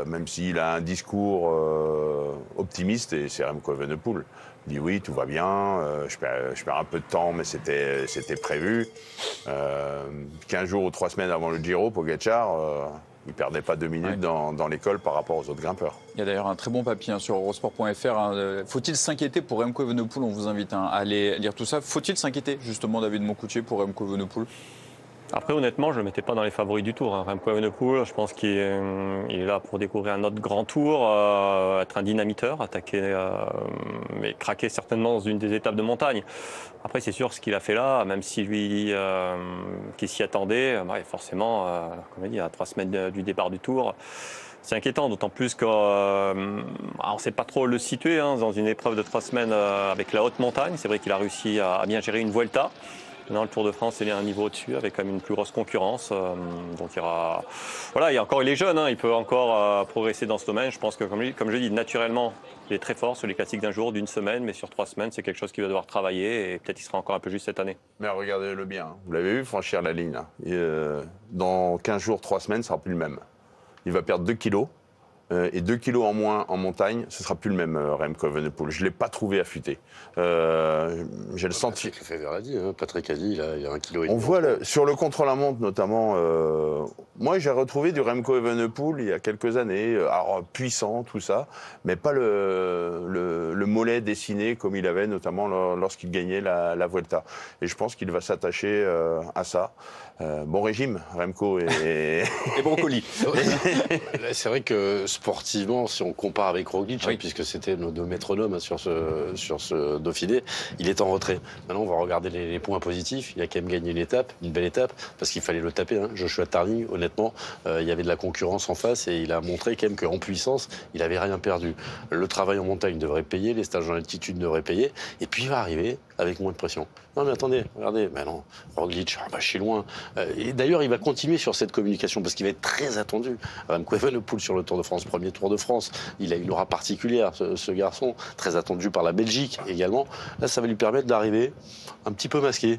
Même s'il a un discours optimiste, et c'est Remco Evenepoel. Il dit oui, tout va bien, je perds un peu de temps, mais c'était prévu. 15 jours ou 3 semaines avant le Giro, Pogacar, il perdait pas 2 minutes Ouais. dans l'école par rapport aux autres grimpeurs. Il y a d'ailleurs un très bon papier sur Eurosport.fr. Faut-il s'inquiéter pour Remco Evenepoel? On vous invite à aller lire tout ça. Faut-il s'inquiéter, justement, David Moncoutier, pour Remco Evenepoel? Après, honnêtement, je ne le mettais pas dans les favoris du tour. Remco Evenepoel, je pense qu'il est là pour découvrir un autre grand tour, être un dynamiteur, attaquer, mais craquer certainement dans une des étapes de montagne. Après, c'est sûr, ce qu'il a fait là, même si lui, qui s'y attendait, forcément, comme on dit, à 3 semaines du départ du tour, c'est inquiétant, d'autant plus qu'on ne sait pas trop le situer dans une épreuve de 3 semaines avec la haute montagne. C'est vrai qu'il a réussi à bien gérer une Vuelta. Maintenant, le Tour de France, il est un niveau au-dessus avec quand même une plus grosse concurrence. Donc, il est jeune, il peut encore progresser dans ce domaine. Je pense que, comme je dis, naturellement, il est très fort sur les classiques d'un jour, d'une semaine, mais sur 3 semaines, c'est quelque chose qu'il va devoir travailler et peut-être il sera encore un peu juste cette année. Mais regardez-le bien, vous l'avez vu franchir la ligne. Là. Dans 15 jours, 3 semaines, ce sera plus le même. Il va perdre 2 kilos. Et 2 kilos en moins en montagne, ce ne sera plus le même Remco Evenepoel. Je ne l'ai pas trouvé affûté. J'ai le sentiment. C'est que Lefebvre a dit, Patrick a dit, il y a 1,5 kg. On voit sur le contre-la-montre notamment. Moi, j'ai retrouvé du Remco Evenepoel il y a quelques années, alors puissant, tout ça, mais pas le mollet dessiné comme il avait notamment lorsqu'il gagnait la Vuelta. Et je pense qu'il va s'attacher à ça. Bon régime, Remco et brocoli. C'est vrai que sportivement, si on compare avec Roglic, puisque c'était nos 2 métronomes sur ce Dauphiné, il est en retrait. Maintenant, on va regarder les points positifs. Il a quand même gagné une belle étape, parce qu'il fallait le taper. Joshua Tarling, honnêtement, il y avait de la concurrence en face et il a montré quand même qu'en puissance, il n'avait rien perdu. Le travail en montagne devrait payer, les stages en altitude devraient payer, et puis il va arriver avec moins de pression. Non mais attendez, regardez, non, Roglic, je suis loin. Et d'ailleurs, il va continuer sur cette communication parce qu'il va être très attendu. Remco Evenepoel sur le Tour de France, premier Tour de France, il a une aura particulière, ce garçon, très attendu par la Belgique également. Là, ça va lui permettre d'arriver un petit peu masqué,